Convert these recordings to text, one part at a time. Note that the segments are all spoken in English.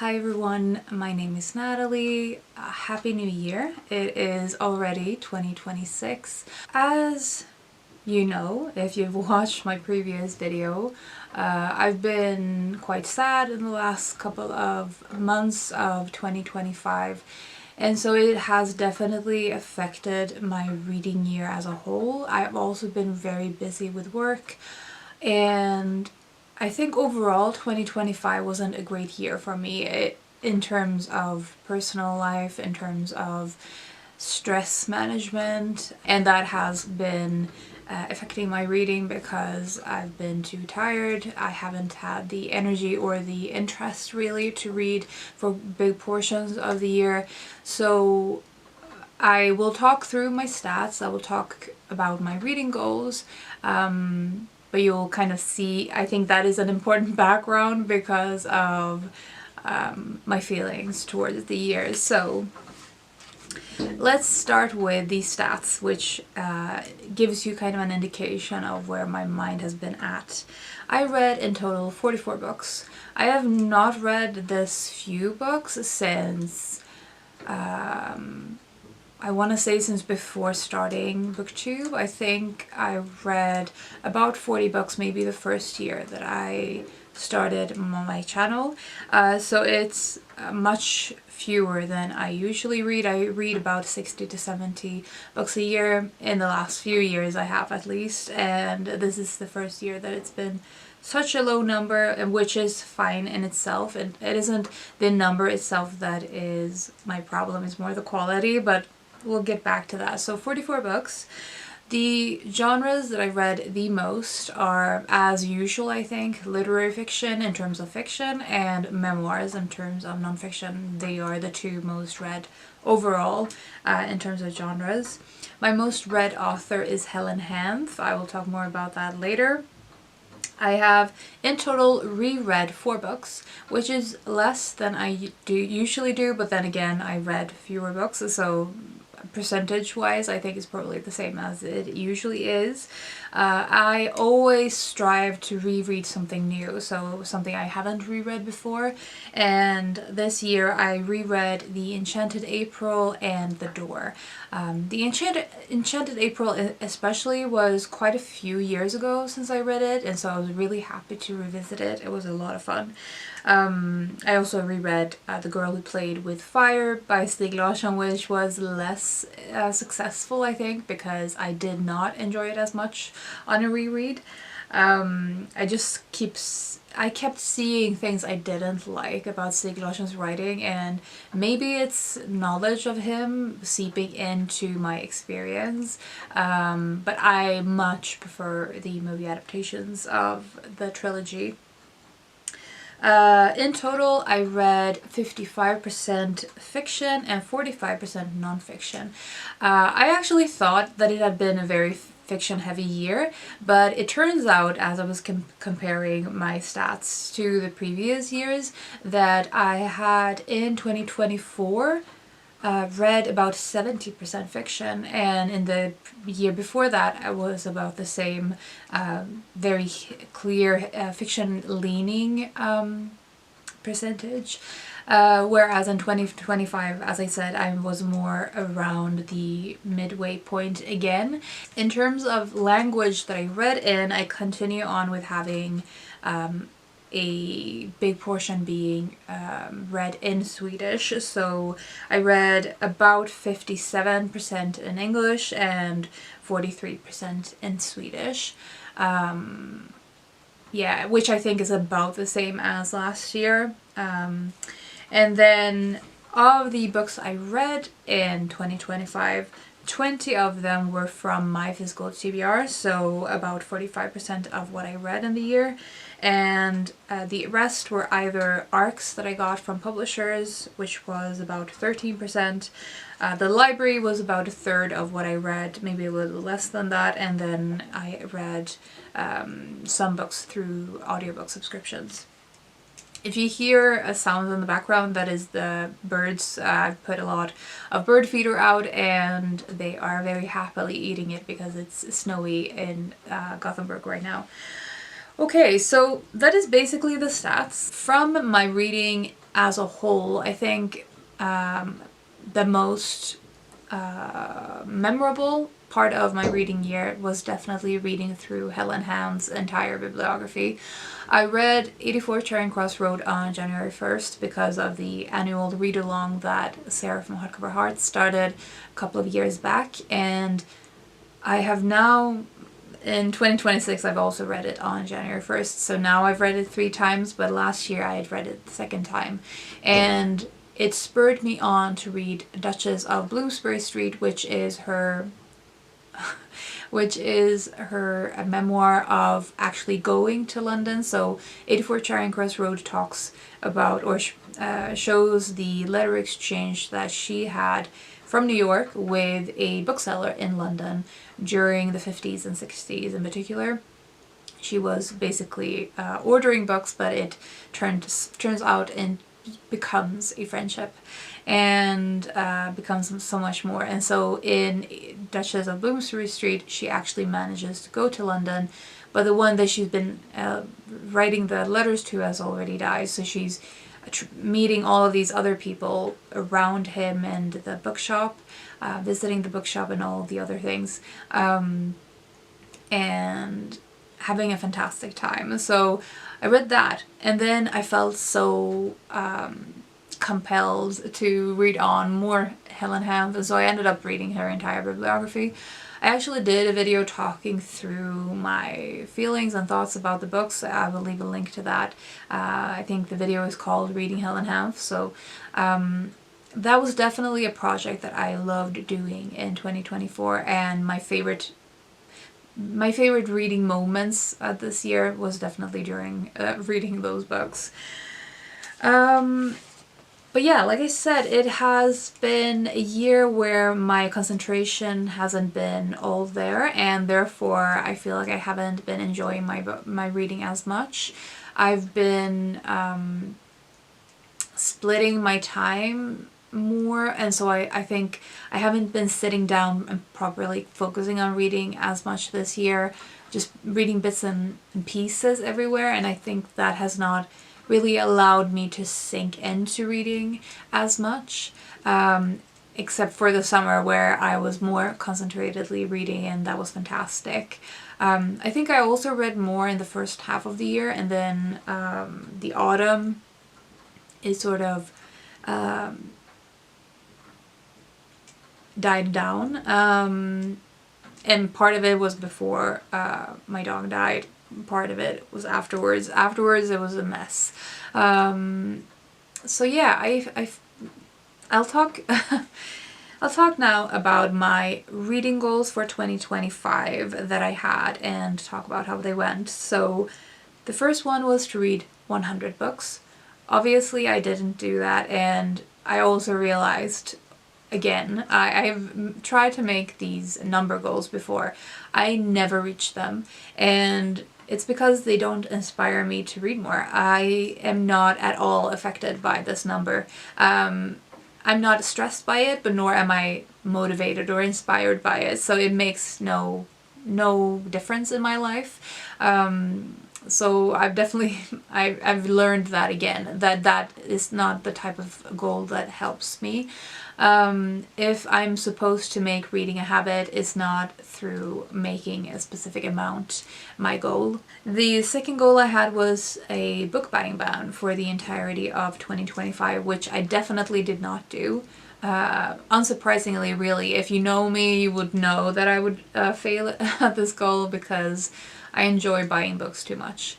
Hi everyone, my name is Natalie. Happy New Year. It is already 2026. As you know, if you've watched my previous video, I've been quite sad in the last couple of months of 2025. And so it has definitely affected my reading year as a whole. I've also been very busy with work, and I think overall 2025 wasn't a great year for me in terms of personal life, in terms of stress management, and that has been affecting my reading because I've been too tired. I haven't had the energy or the interest really to read for big portions of the year. So I will talk through my stats, I will talk about my reading goals, but you'll kind of see, I think that is an important background because of my feelings towards the year. So let's start with the stats, which gives you kind of an indication of where my mind has been at. I read in total 44 books. I have not read this few books since I want to say since before starting BookTube. I think I read about 40 books maybe the first year that I started my channel. So it's much fewer than I usually read. I read about 60 to 70 books a year. In the last few years I have at least, and this is the first year that it's been such a low number, which is fine in itself. And it isn't the number itself that is my problem, it's more the quality, but we'll get back to that. So 44 books. The genres that I read the most are, as usual, I think, literary fiction in terms of fiction and memoirs in terms of nonfiction. They are the two most read overall in terms of genres. My most read author is Helen Hanff. I will talk more about that later. I have in total reread 4 books, which is less than I usually do, but then again I read fewer books, so percentage-wise I think it's probably the same as it usually is. I always strive to reread something new, so something I haven't reread before, and this year I reread The Enchanted April and The Door. The Enchanted April especially was quite a few years ago since I read it, and so I was really happy to revisit it. It was a lot of fun. I also reread The Girl Who Played with Fire by Stieg Larsson, which was less successful, I think, because I did not enjoy it as much on a reread. I kept seeing things I didn't like about Stieg Larsson's writing, and maybe it's knowledge of him seeping into my experience, but I much prefer the movie adaptations of the trilogy. In total, I read 55% fiction and 45% nonfiction. I actually thought that it had been a very fiction-heavy year, but it turns out, as I was comparing my stats to the previous years, that I had in 2024 read about 70% fiction, and in the year before that I was about the same, very clear fiction-leaning percentage. Whereas in 2025, as I said, I was more around the midway point again. In terms of language that I read in, I continue on with having a big portion being read in Swedish. So I read about 57% in English and 43% in Swedish. Yeah, which I think is about the same as last year. And then of the books I read in 2025, 20 of them were from my physical TBR, so about 45% of what I read in the year. And the rest were either ARCs that I got from publishers, which was about 13%. The library was about a third of what I read, maybe a little less than that, and then I read some books through audiobook subscriptions. If you hear a sound in the background, that is the birds. I've put a lot of bird feeder out and they are very happily eating it because it's snowy in Gothenburg right now. Okay, so that is basically the stats. From my reading as a whole, I think the most memorable part of my reading year was definitely reading through Helen Hound's entire bibliography. I read 84 Charing Cross Road on January 1st because of the annual read-along that Sarah from Hardcover Heart started a couple of years back, and I have now, in 2026, I've also read it on January 1st, so now I've read it 3 times, but last year I had read it the second time, and it spurred me on to read Duchess of Bloomsbury Street, which is her a memoir of actually going to London. So 84 Charing Cross Road talks about, or shows the letter exchange that she had from New York with a bookseller in London during the 50s and 60s in particular. She was basically ordering books, but it turns out and becomes a friendship and becomes so much more. And so in Duchess of Bloomsbury Street, she actually manages to go to London, but the one that she's been writing the letters to has already died, so she's meeting all of these other people around him and the bookshop, visiting the bookshop and all of the other things, and having a fantastic time. So I read that, and then I felt so compelled to read on more Helen Hound, and so I ended up reading her entire bibliography. I actually did a video talking through my feelings and thoughts about the books. I will leave a link to that. I think the video is called Reading Helen Hound. So that was definitely a project that I loved doing in 2024, and my favorite reading moments this year was definitely during reading those books. But yeah, like I said, it has been a year where my concentration hasn't been all there, and therefore I feel like I haven't been enjoying my reading as much. I've been splitting my time more, and so I think I haven't been sitting down and properly focusing on reading as much this year, just reading bits and pieces everywhere, and I think that has not really allowed me to sink into reading as much, except for the summer where I was more concentratedly reading, and that was fantastic. I think I also read more in the first half of the year, and then the autumn is sort of died down, and part of it was before my dog died. Part of it was afterwards. Afterwards, it was a mess. So yeah, I'll talk. I'll talk now about my reading goals for 2025 that I had and talk about how they went. So the first one was to read 100 books. Obviously, I didn't do that, and I also realized, again, I've tried to make these number goals before. I never reach them, and it's because they don't inspire me to read more. I am not at all affected by this number. I'm not stressed by it, but nor am I motivated or inspired by it, so it makes no difference in my life. So I've definitely I've learned that again, that is not the type of goal that helps me. If I'm supposed to make reading a habit, it's not through making a specific amount my goal. The second goal I had was a book buying ban for the entirety of 2025, which I definitely did not do. Unsurprisingly, really, if you know me, you would know that I would fail at this goal because I enjoy buying books too much.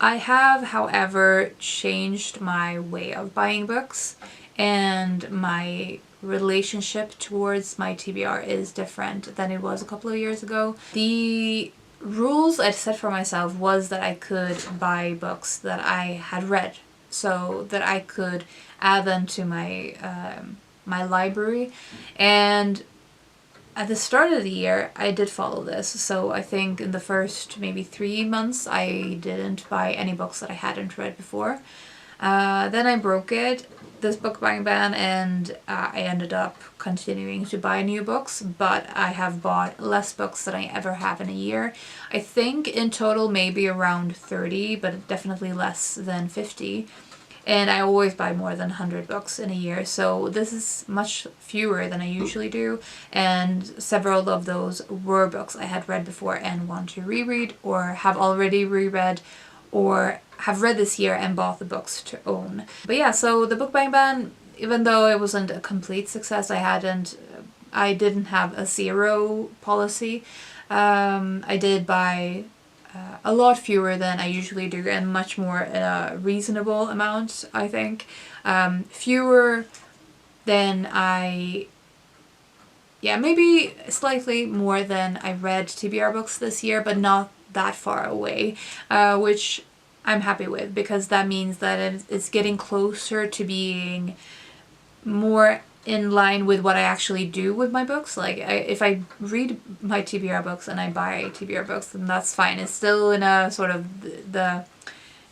I have, however, changed my way of buying books, and my relationship towards my TBR is different than it was a couple of years ago. The rules I set for myself was that I could buy books that I had read, so that I could add them to my my library. And at the start of the year, I did follow this. So I think in the first maybe 3 months, I didn't buy any books that I hadn't read before. Then I broke this book buying ban, and I ended up continuing to buy new books, but I have bought less books than I ever have in a year. I think in total maybe around 30, but definitely less than 50. and I always buy more than 100 books in a year, so this is much fewer than I usually do, and several of those were books I had read before and want to reread, or have already reread, or have read this year and bought the books to own. But yeah, so the book buying ban, even though it wasn't a complete success, I didn't have a zero policy. I did buy a lot fewer than I usually do, and much more in a reasonable amount, I think. Fewer than maybe slightly more than I read TBR books this year, but not that far away, which I'm happy with, because that means that it's getting closer to being more in line with what I actually do with my books. Like, if I read my TBR books and I buy TBR books, then that's fine. It's still in a sort of the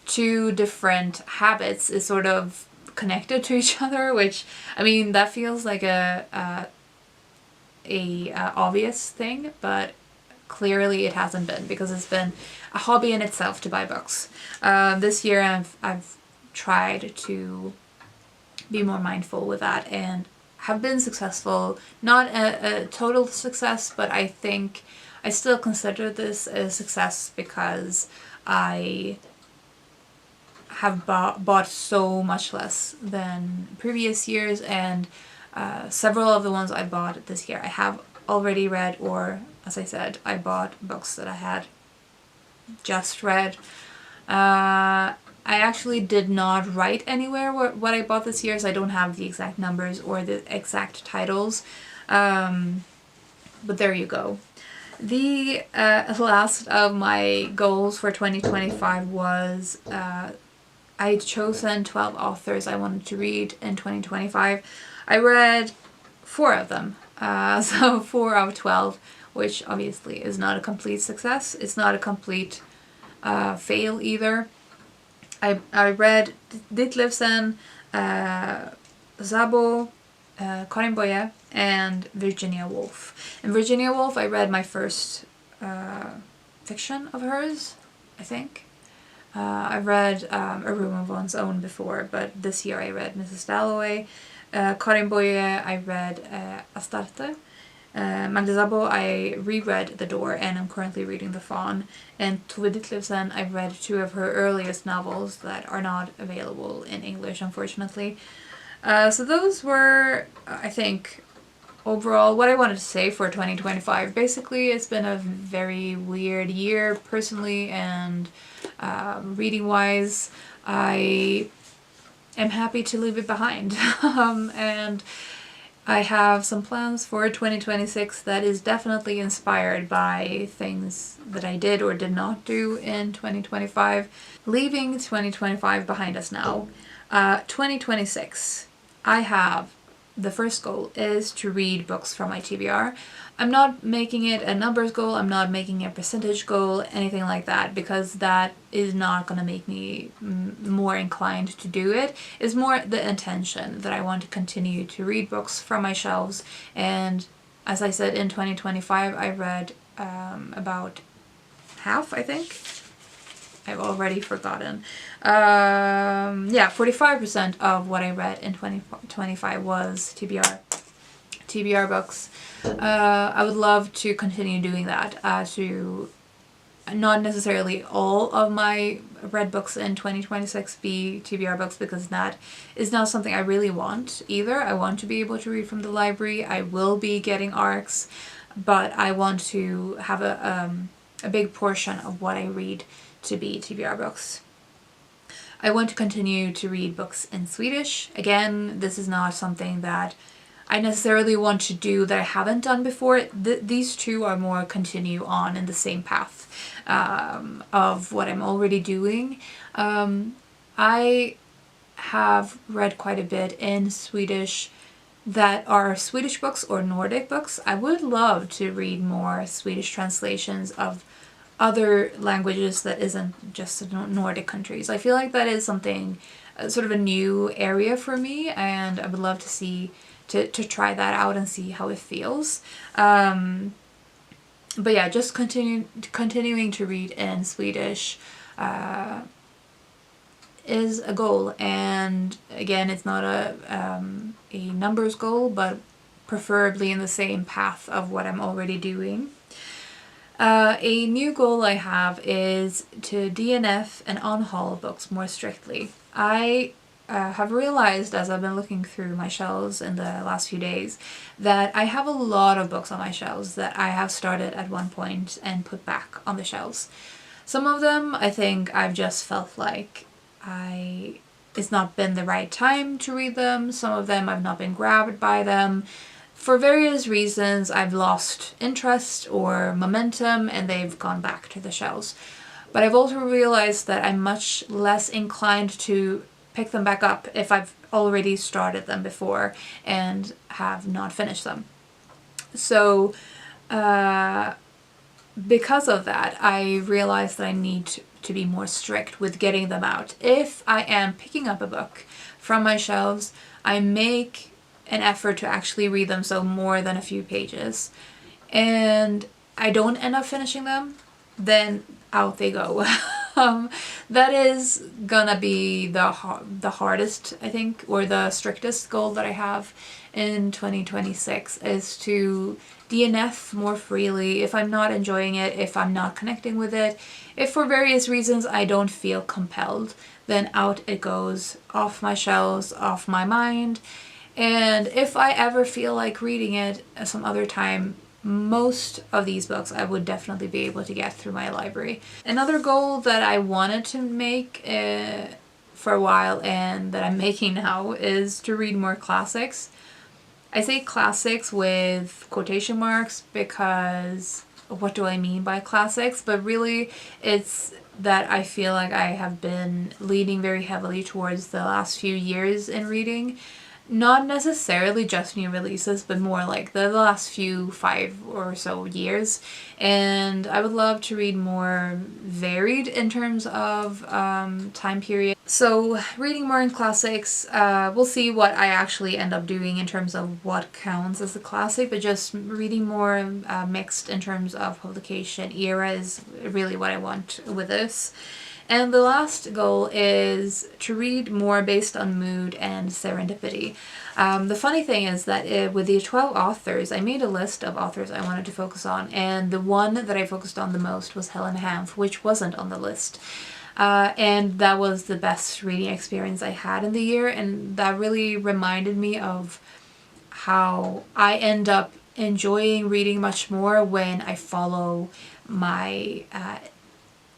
two different habits is sort of connected to each other, which, I mean, that feels like a obvious thing, but clearly it hasn't been, because it's been a hobby in itself to buy books. This year I've tried to be more mindful with that and have been successful. Not a total success, but I think I still consider this a success, because I have bought so much less than previous years, and several of the ones I bought this year I have already read, or as I said, I bought books that I had just read. I actually did not write anywhere what I bought this year, so I don't have the exact numbers or the exact titles, but there you go. The last of my goals for 2025 was I'd chosen 12 authors I wanted to read in 2025. I read 4 of them, so 4 out of 12, which obviously is not a complete success. It's not a complete fail either. I read Ditlevsen, Szabo, Karin Boye, and Virginia Woolf. And Virginia Woolf, I read my first fiction of hers, I think. I read A Room of One's Own before, but this year I read Mrs. Dalloway. Karin Boye, I read Astarte. Magda Szabo, I reread The Door, and I'm currently reading The Fawn. And Tove Ditlevsen, I've read 2 of her earliest novels that are not available in English, unfortunately. So those were, I think, overall what I wanted to say for 2025. Basically, it's been a very weird year personally and reading-wise. I am happy to leave it behind. And I have some plans for 2026 that is definitely inspired by things that I did or did not do in 2025. Leaving 2025 behind us now. 2026, I have the first goal is to read books from my TBR. I'm not making it a numbers goal, I'm not making a percentage goal, anything like that, because that is not going to make me more inclined to do it. It's more the intention that I want to continue to read books from my shelves. And as I said, in 2025 I read about half, I think. I've already forgotten. 45% of what I read in 2025 was TBR books. I would love to continue doing that, to not necessarily all of my read books in 2026 be TBR books, because that is not something I really want either. I want to be able to read from the library. I will be getting ARCs, but I want to have a big portion of what I read to be TBR books. I want to continue to read books in Swedish. Again, this is not something that I necessarily want to do that I haven't done before. These two are more continue on in the same path of what I'm already doing. I have read quite a bit in Swedish that are Swedish books or Nordic books. I would love to read more Swedish translations of other languages that isn't just the Nordic countries. I feel like that is something, sort of a new area for me, and I would love to see, to try that out and see how it feels. But yeah, just continuing to read in Swedish is a goal, and again, it's not a numbers goal, but preferably in the same path of what I'm already doing. A new goal I have is to DNF and unhaul books more strictly. I have realized as I've been looking through my shelves in the last few days that I have a lot of books on my shelves that I have started at one point and put back on the shelves. Some of them I think I've just felt like it's not been the right time to read them. Some of them I've not been grabbed by them. For various reasons, I've lost interest or momentum and they've gone back to the shelves. But I've also realized that I'm much less inclined to pick them back up if I've already started them before and have not finished them. So, because of that, I realized that I need to be more strict with getting them out. If I am picking up a book from my shelves, I make an effort to actually read them, so more than a few pages, and I don't end up finishing them, then out they go. That is gonna be the hardest, I think, or the strictest goal that I have in 2026 is to DNF more freely if I'm not enjoying it, if I'm not connecting with it, if for various reasons I don't feel compelled, then out it goes, off my shelves, off my mind. And if I ever feel like reading it some other time, most of these books I would definitely be able to get through my library. Another goal that I wanted to make for a while and that I'm making now is to read more classics. I say classics with quotation marks because what do I mean by classics? But really it's that I feel like I have been leaning very heavily towards the last few years in reading. Not necessarily just new releases, but more like the last 5 or so years. And I would love to read more varied in terms of time period. So reading more in classics, we'll see what I actually end up doing in terms of what counts as a classic, but just reading more mixed in terms of publication era is really what I want with this. And the last goal is to read more based on mood and serendipity. The funny thing is that with the 12 authors, I made a list of authors I wanted to focus on, and the one that I focused on the most was Helen Hanff, which wasn't on the list. And that was the best reading experience I had in the year, and that really reminded me of how I end up enjoying reading much more when I follow my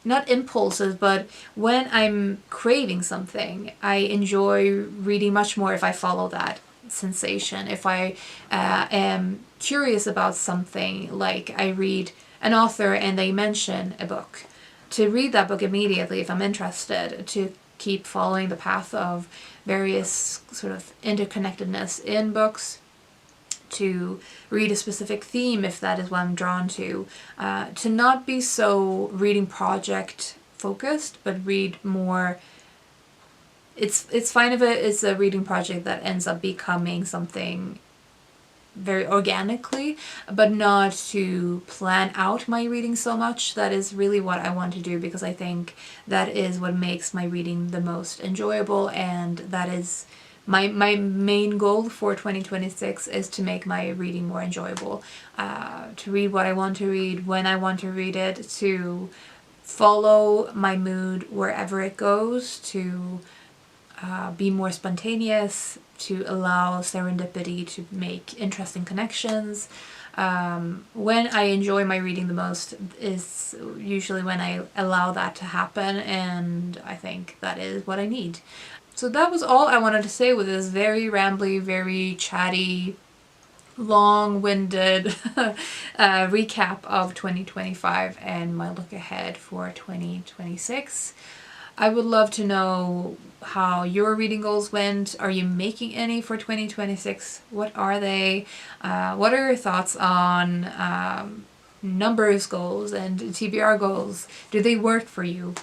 not impulses, but when I'm craving something, I enjoy reading much more if I follow that sensation. If I am curious about something, like I read an author and they mention a book, to read that book immediately if I'm interested, to keep following the path of various sort of interconnectedness in books, to read a specific theme if that is what I'm drawn to not be so reading project focused, but read more. It's fine if it's a reading project that ends up becoming something very organically, but not to plan out my reading so much. That is really what I want to do, because I think that is what makes my reading the most enjoyable, and that is my main goal for 2026 is to make my reading more enjoyable, to read what I want to read, when I want to read it, to follow my mood wherever it goes, to be more spontaneous, to allow serendipity to make interesting connections. When I enjoy my reading the most is usually when I allow that to happen, and I think that is what I need. So that was all I wanted to say with this very rambly, very chatty, long-winded recap of 2025 and my look ahead for 2026. I would love to know how your reading goals went. Are you making any for 2026? What are they? What are your thoughts on numbers goals and TBR goals? Do they work for you?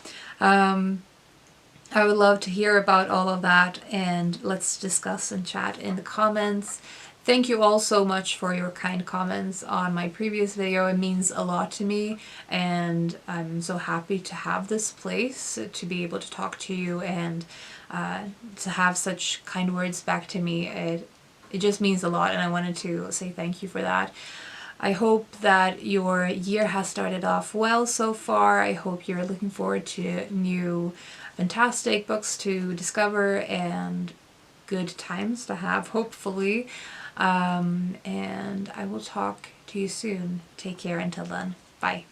I would love to hear about all of that, and let's discuss and chat in the comments. Thank you all so much for your kind comments on my previous video. It means a lot to me, and I'm so happy to have this place to be able to talk to you and to have such kind words back to me. It just means a lot, and I wanted to say thank you for that. I hope that your year has started off well so far. I hope you're looking forward to new fantastic books to discover and good times to have, hopefully. And I will talk to you soon. Take care until then. Bye.